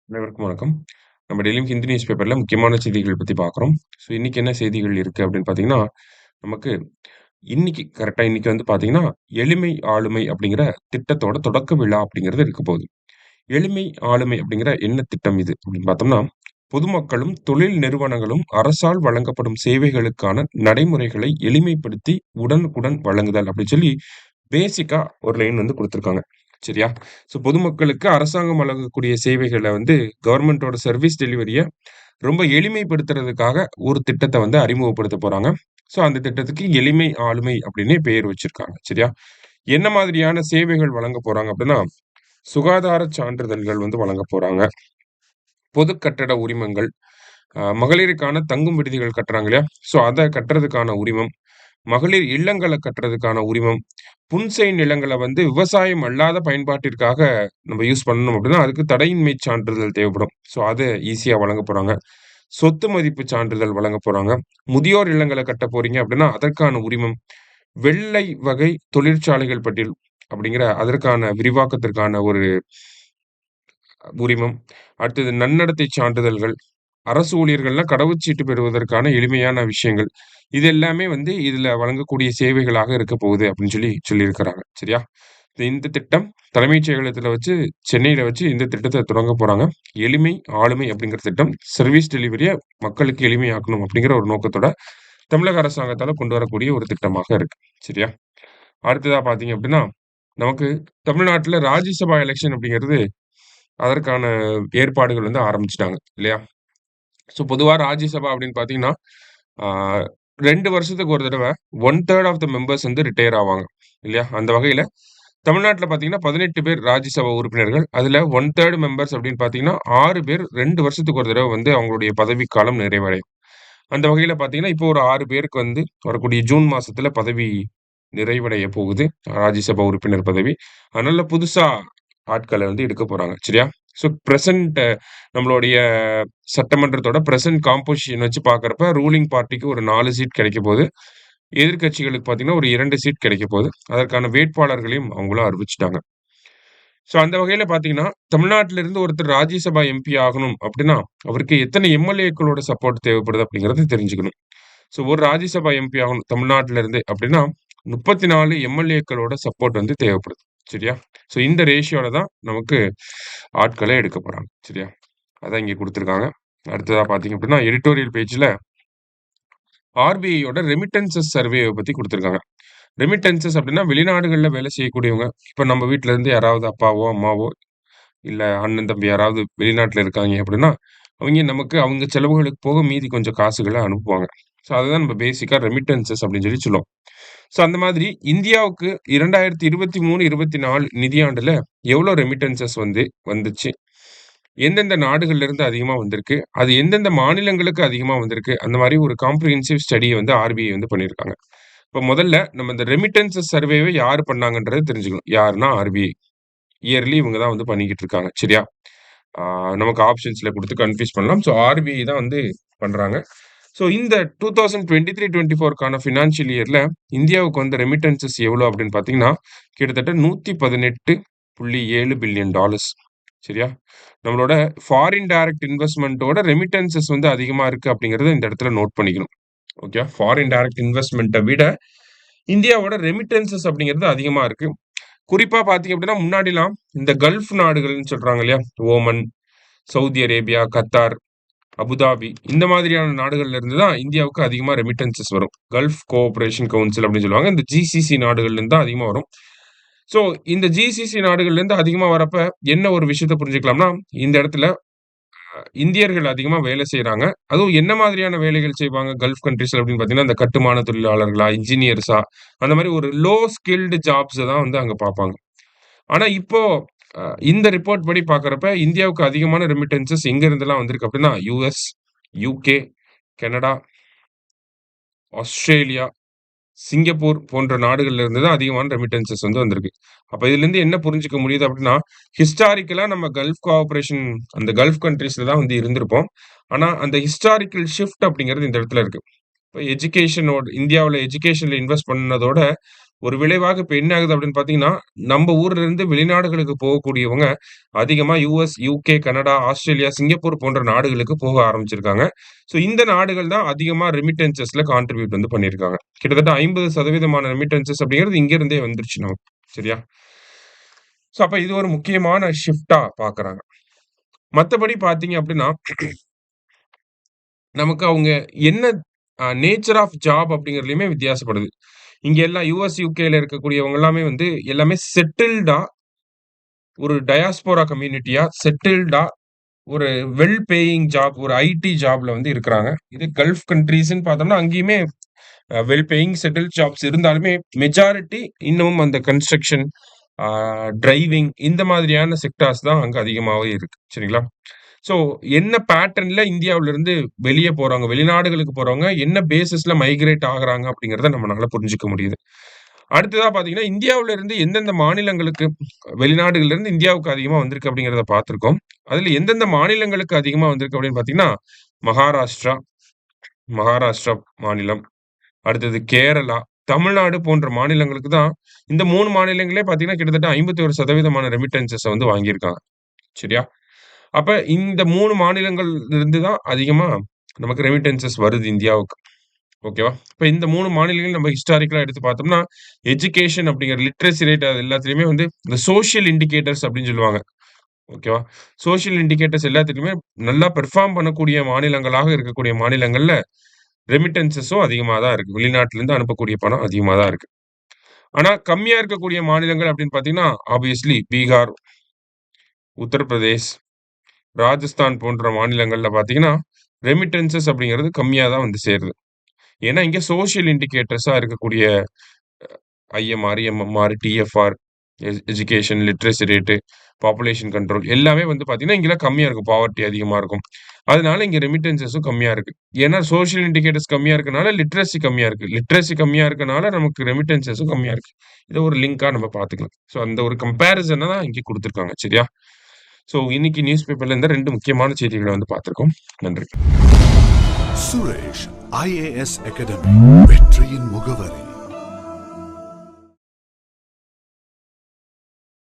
அனைவருக்கும் வணக்கம். நம்ம டெய்லியும் ஹிந்தி நியூஸ் பேப்பர்ல முக்கியமான செய்திகள் பத்தி பார்க்குறோம். ஸோ இன்னைக்கு என்ன செய்திகள் இருக்கு அப்படின்னு பார்த்தீங்கன்னா, நமக்கு இன்னைக்கு வந்து பார்த்தீங்கன்னா, எளிமை ஆளுமை அப்படிங்கிற திட்டத்தோட தொடக்க விழா அப்படிங்கிறது இருக்க போகுது. எளிமை ஆளுமை அப்படிங்கிற என்ன திட்டம் இது அப்படின்னு பார்த்தோம்னா, பொதுமக்களும், தொழில் நிறுவனங்களும் அரசால் வழங்கப்படும் சேவைகளுக்கான நடைமுறைகளை எளிமைப்படுத்தி உடனுக்குடன் வழங்குதல் அப்படின்னு சொல்லி பேசிக்கா ஒரு லைன் வந்து குடுத்துருக்காங்க. சரியா? ஸோ பொதுமக்களுக்கு அரசாங்கம் வழங்கக்கூடிய சேவைகள வந்து கவர்ன்மென்ட்டோட சர்விஸ் டெலிவரிய ரொம்ப எளிமைப்படுத்துறதுக்காக ஒரு திட்டத்த வந்து அறிமுகப்படுத்தப் போறாங்க. ஸோ அந்த திட்டத்துக்கு எளிமை ஆளுமை அப்டின்னே பெயர் வச்சிருக்காங்க. சரியா? என்ன மாதிரியான சேவைகள் வழங்கப் போறாங்க அப்டின்னா, சுகாதார சான்றிதழ்கள் வந்து வழங்கப் போறாங்க. பொது கட்டட உரிமங்கள், மகளிருக்கான தங்கும் விடுதிகள் கட்டுறாங்க இல்லையா? ஸோ அத கட்டுறதுக்கான உரிமம், மகளிர் இல்லங்கள கட்டுறதுக்கான உரிமம், புன்செய் நிலங்கள வந்து விவசாயம் அல்லாத பயன்பாட்டிற்காக நம்ம யூஸ் பண்ணணும் அப்படின்னா, அதுக்கு தடையின்மை சான்றிதழ் தேவைப்படும். ஸோ அத ஈஸியா வழங்கப் போறாங்க. சொத்து மதிப்பு சான்றிதழ் வழங்கப் போறாங்க. முதியோர் இல்லங்கள கட்டப் போறீங்க அப்படின்னா, அதற்கான உரிமம். வெள்ளை வகை தொழிற்சாலைகள் பட்டியல் அப்படிங்கிற அதற்கான விரிவாக்கத்திற்கான ஒரு உரிமம். அடுத்தது நன்னடத்தை சான்றிதழ்கள். அரசு ஊழியர்கள்லாம் கடவுச்சீட்டு பெறுவதற்கான எளிமையான விஷயங்கள். இது எல்லாமே வந்து இதுல வழங்கக்கூடிய சேவைகளாக இருக்கப் போகுது அப்படின்னு சொல்லியிருக்கிறாங்க. சரியா? இந்த திட்டம் தலைமைச் செயலகத்துல வச்சு சென்னையில வச்சு இந்த திட்டத்த தொடங்கப் போறாங்க. எளிமை ஆளுமை அப்படிங்கிற திட்டம் சர்வீஸ் டெலிவரிய மக்களுக்கு எளிமையாக்கணும் அப்படிங்கிற ஒரு நோக்கத்தோட தமிழக அரசாங்கத்தால கொண்டு வரக்கூடிய ஒரு திட்டமாக இருக்கு. சரியா? அடுத்ததா பார்த்தீங்க அப்படின்னா, நமக்கு தமிழ்நாட்டுல ராஜ்யசபா எலக்ஷன் அப்படிங்கிறது அதற்கான ஏற்பாடுகள் வந்து ஆரம்பிச்சுட்டாங்க இல்லையா? ஸோ பொதுவா ராஜ்யசபா அப்படின்னு பார்த்தீங்கன்னா, ஆ 2 வருஷத்துக்கு ஒரு தடவ 1/3 ஆஃப் த மெம்பர்ஸ் வந்து ரிட்டயர் ஆவாங்க. இல்லையா? அந்த வகையில தமிழ்நாட்டுல பார்த்தீங்கன்னா, 18 பேர் ராஜ்யசபா உறுப்பினர்கள். அதுல 1/3 மெம்பர்ஸ் அப்படின்னு பார்த்தீங்கன்னா, 6 பேர் 2 வருஷத்துக்கு ஒரு தடவ வந்து அவங்களுடைய பதவிக்காலம் நிறைவடையும். அந்த வகையில பார்த்தீங்கன்னா, இப்போ ஒரு 6 பேருக்கு வந்து வரக்கூடிய ஜூன் மாசத்துல பதவி நிறைவடைய போகுது. ராஜ்யசபா உறுப்பினர் பதவி. அதனால புதுசா ஆட்கள வந்து எடுக்கப் போறாங்க. சரியா? ஸோ பிரசன்ட் நம்மளுடைய சட்டமன்றத்தோட பிரசன்ட் காம்போசிஷன் வச்சு பார்க்கிறப்ப, ரூலிங் பார்ட்டிக்கு ஒரு 4 சீட் கிடைக்கப் போகுது. எதிர்க்கட்சிகளுக்கு பார்த்தீங்கன்னா, ஒரு 2 சீட் கிடைக்கப் போகுது. அதற்கான வேட்பாளர்களையும் அவங்களும் அறிவிச்சுட்டாங்க. ஸோ அந்த வகையில பார்த்தீங்கன்னா, தமிழ்நாட்டில இருந்து ஒருத்தர் ராஜ்யசபா எம்பி ஆகணும் அப்படின்னா, அவருக்கு எத்தனை எம்.எல்.ஏக்களோட சப்போர்ட் தேவைப்படுது அப்படிங்கிறத தெரிஞ்சுக்கணும். ஸோ ஒரு ராஜ்யசபா எம்பி ஆகணும் தமிழ்நாட்டில இருந்து அப்படின்னா, 34 எம்.எல்.ஏக்களோட சப்போர்ட் வந்து தேவைப்படுது. சரியா? ஸோ இந்த ரேஷியோல தான் நமக்கு ஆட்கள எடுக்கப் போறாங்க. சரியா? அதான் இங்க குடுத்திருக்காங்க. அடுத்ததா பார்த்தீங்க அப்படின்னா, எடிட்டோரியல் பேஜ்ல ஆர்பிஐயோட ரெமிட்டன்ஸஸ் சர்வேவ பத்தி குடுத்திருக்காங்க. ரெமிட்டன்ஸஸ் அப்படின்னா வெளிநாடுகள்ல வேலை செய்யக்கூடியவங்க. இப்ப நம்ம வீட்ல இருந்து யாராவது அப்பாவோ, அம்மாவோ இல்ல அண்ணன், தம்பி யாராவது வெளிநாட்டுல இருக்காங்க அப்படின்னா, அவைங்க நமக்கு அவங்க செலவுகளுக்கு போக மீதி கொஞ்சம் காசுகள அனுப்புவாங்க. ஸோ அதுதான் நம்ம பேசிக்கா ரெமிட்டன்ஸஸ் அப்படின்னு சொல்லுவோம். ஸோ அந்த மாதிரி இந்தியாவுக்கு 2023, 24 நிதியாண்டுல எவ்வளோ ரெமிட்டன்ஸஸ் வந்து வந்துச்சு? எந்தெந்த நாடுகள்ல இருந்து அதிகமா வந்திருக்கு? அது எந்தெந்த மாநிலங்களுக்கு அதிகமா வந்திருக்கு? அந்த மாரி ஒரு காம்ப்ரிஹென்சிவ் ஸ்டடிய வந்து ஆர்பிஐ வந்து பண்ணியிருக்காங்க. இப்ப முதல்ல நம்ம இந்த ரெமிட்டன்ஸஸ் சர்வேவ யாரு பண்ணாங்கன்றத தெரிஞ்சுக்கணும். யாருன்னா ஆர்பிஐ. இயர்லி இவங்க தான் வந்து பண்ணிக்கிட்டு இருக்காங்க. சரியா? ஆ நமக்கு ஆப்ஷன்ஸ்ல குடுத்து கன்ஃப்யூஸ் பண்ணலாம். ஸோ ஆர்பிஐ தான் வந்து பண்றாங்க. ஸோ இந்த 2023, 24க்கான ஃபினான்ஷியல் இயர்ல இந்தியாவுக்கு வந்த ரெமிட்டன்ஸஸ் எவ்வளோ அப்படின்னு பார்த்தீங்கன்னா, கிட்டத்தட்ட $118.7 பில்லியன். சரியா? நம்மளோட ஃபாரின் டைரக்ட் இன்வெஸ்ட்மென்ட்டோட ரெமிட்டன்ஸஸ் வந்து அதிகமா இருக்கு அப்படிங்கிறத இந்த இடத்துல நோட் பண்ணிக்கணும். ஓகே. ஃபாரின் டைரக்ட் இன்வெஸ்ட்மென்ட்ட விட இந்தியாவோட ரெமிட்டன்ஸஸ் அப்படிங்கிறது அதிகமா இருக்கு. குறிப்பா பார்த்தீங்க அப்படின்னா, முன்னாடிலாம் இந்த கல்ஃப் நாடுகள்னு சொல்றாங்க இல்லையா? Oman, Saudi Arabia, Qatar, Abu Dhabi இந்த மாதிரியான நாடுகள்ல இருந்து தான் இந்தியாவுக்கு அதிகமா ரெமிட்டன்ஸஸ் வரும். கல்ஃப் கோஆப்பரேஷன் கவுன்சில் அப்படின்னு சொல்லுவாங்க. இந்த ஜிசிசி நாடுகள்ல இருந்து தான் அதிகமா வரும். ஸோ இந்த ஜிசிசி நாடுகள்ல இருந்து அதிகமா வரப்ப என்ன ஒரு விஷயத்த புரிஞ்சுக்கலாம்னா, இந்த இடத்துல இந்தியர்கள் அதிகமா வேலை செய்றாங்க. அதுவும் என்ன மாதிரியான வேலைகள் செய்வாங்க கல்ஃப் கண்ட்ரீஸ்ல அப்படின்னு பார்த்தீங்கன்னா, இந்த கட்டுமான தொழிலாளர்களா, இன்ஜினியர்ஸா அந்த மாரி ஒரு லோ ஸ்கில்டு ஜாப்ஸ தான் வந்து அங்க பார்ப்பாங்க. ஆனா இப்போ அ இந்த ரிப்போர்ட் படி பார்க்கிறப்ப, இந்தியாவுக்கு அதிகமான ரெமிட்டன்ஸஸ் எங்க இருந்தெல்லாம் வந்திருக்கு அப்டின்னா, US, UK, Canada, Australia, Singapore போன்ற நாடுகள்ல இருந்து தான் அதிகமான ரெமிட்டன்ஸஸ் வந்து வந்திருக்கு. அப்ப இதிலிருந்து என்ன புரிஞ்சுக்க முடியுது அப்டின்னா, ஹிஸ்டாரிக்கலா நம்ம கல்ஃப் கோஆப்பரேஷன் அந்த கல்ஃப் கண்ட்ரீஸ்ல தான் வந்து இருந்திருப்போம். ஆனா அந்த ஹிஸ்டாரிக்கல் ஷிஃப்ட் அப்டிங்கிறது இந்த இடத்துல இருக்கு. இப்ப எஜுகேஷனோட இந்தியாவுல எஜுகேஷன்ல இன்வெஸ்ட் பண்ணதோட, ஒரு விளைவாக இப்ப என்ன ஆகுது அப்படின்னு பார்த்தீங்கன்னா, நம்ம ஊர்ல இருந்து வெளிநாடுகளுக்கு போகக்கூடியவங்க அதிகமா US, UK, Canada, Australia, Singapore போன்ற நாடுகளுக்கு போக ஆரம்பிச்சிருக்காங்க. ஸோ இந்த நாடுகள் தான் அதிகமா ரெமிட்டன்ஸஸ்ல கான்ட்ரிபியூட் வந்து பண்ணியிருக்காங்க. கிட்டத்தட்ட 50% ரெமிட்டன்ஸஸ் அப்படிங்கிறது இங்க இருந்தே வந்துருச்சு நமக்கு. சரியா? ஸோ அப்ப இது ஒரு முக்கியமான ஷிஃப்ட்டா பார்க்குறாங்க. மத்தபடி பார்த்தீங்க அப்படின்னா, நமக்கு அவங்க என்ன நேச்சர் ஆஃப் ஜாப் அப்படிங்கிறதுலயுமே வித்தியாசப்படுது. இங்க எல்லாம் யுஎஸ், யுகேல இருக்கக்கூடியவங்க எல்லாமே வந்து எல்லாமே செட்டில்டா ஒரு டயாஸ்போரா கம்யூனிட்டியா செட்டில்டா ஒரு வெல் பேயிங் ஜாப் ஒரு ஐடி ஜாப்ல வந்து இருக்கிறாங்க. இது கல்ஃப் கண்ட்ரீஸ்ன்னு பார்த்தோம்னா, அங்கேயுமே வெல் பேயிங் செட்டில் ஜாப்ஸ் இருந்தாலுமே மெஜாரிட்டி இன்னமும் அந்த கன்ஸ்ட்ரக்ஷன், ஆ டிரைவிங் இந்த மாதிரியான செக்டார்ஸ் தான் அங்க அதிகமாவே இருக்கு. சரிங்களா? ஸோ என்ன பேட்டர்ன்ல இந்தியாவிலிருந்து வெளிய போறவங்க, வெளிநாடுகளுக்கு போறவங்க என்ன பேசிஸ்ல மைக்ரேட் ஆகுறாங்க அப்படிங்கிறத நம்மனால புரிஞ்சுக்க முடியுது. அடுத்ததா பார்த்தீங்கன்னா, இந்தியாவுல இருந்து எந்தெந்த மாநிலங்களுக்கு வெளிநாடுகள்ல இருந்து இந்தியாவுக்கு அதிகமா வந்திருக்கு அப்படிங்கிறத பார்த்திருக்கோம். அதுல எந்தெந்த மாநிலங்களுக்கு அதிகமா வந்திருக்கு அப்படின்னு பார்த்தீங்கன்னா, மகாராஷ்டிரா மகாராஷ்டிரா மாநிலம், அடுத்தது கேரளா, தமிழ்நாடு போன்ற மாநிலங்களுக்கு தான் இந்த 3 மாநிலங்களே பார்த்தீங்கன்னா, கிட்டத்தட்ட 51% ரெமிட்டன்ஸஸ வந்து வாங்கியிருக்காங்க. சரியா? அப்ப இந்த 3 மாநிலங்கள் இருந்து தான் அதிகமா நமக்கு ரெமிட்டன்ஸஸ் வருது இந்தியாவுக்கு. ஓகேவா? இப்ப இந்த 3 மாநிலங்கள் நம்ம ஹிஸ்டாரிக்கலா எடுத்து பார்த்தோம்னா, எஜுகேஷன் அப்படிங்கிற லிட்ரசி ரேட் அது எல்லாத்துலயுமே வந்து இந்த சோசியல் இண்டிகேட்டர்ஸ் அப்படின்னு சொல்லுவாங்க. ஓகேவா? சோசியல் இண்டிகேட்டர்ஸ் எல்லாத்துலயுமே நல்லா பெர்ஃபார்ம் பண்ணக்கூடிய மாநிலங்களாக இருக்கக்கூடிய மாநிலங்கள்ல ரெமிட்டன்ஸஸும் அதிகமா தான் இருக்கு. வெளிநாட்டிலிருந்து அனுப்பக்கூடிய பணம் அதிகமா தான் இருக்கு. ஆனா கம்மியா இருக்கக்கூடிய மாநிலங்கள் அப்படின்னு பார்த்தீங்கன்னா, ஆப்வியஸ்லி பீகார், உத்தரப்பிரதேஷ், ராஜஸ்தான் போன்ற மாநிலங்கள்ல பார்த்தீங்கன்னா, ரெமிட்டன்ஸஸ் அப்படிங்கிறது கம்மியா தான் வந்து சேருது. ஏன்னா, இங்க சோசியல் இண்டிகேட்டர்ஸா இருக்கக்கூடிய IMR, MMR, TFR, education, literacy rate, population control எல்லாமே வந்து பார்த்தீங்கன்னா, இங்கலாம் கம்மியா இருக்கும். பாவர்ட்டி அதிகமா இருக்கும். அதனால இங்க ரெமிட்டன்ஸஸும் கம்மியா இருக்கு. ஏன்னா, சோசியல் இண்டிகேட்டர்ஸ் கம்மியா இருக்கனால லிட்ரசி கம்மியா இருக்கு. லிட்ரசி கம்மியா இருக்கனால நமக்கு ரெமிட்டன்ஸஸும் கம்மியா இருக்கு. இத ஒரு லிங்கா நம்ம பார்த்துக்கலாம். ஸோ அந்த ஒரு கம்பேரிசன தான் இங்க குடுத்துருக்காங்க. சரியா? ஸோ இன்னைக்கு நியூஸ் பேப்பர்ல இந்த 2 முக்கியமான செய்திகள வந்து பார்த்திருக்கோம். நன்றி. சுரேஷ் ஐஏஎஸ் அகாடமி வெற்றியின் முகவரி.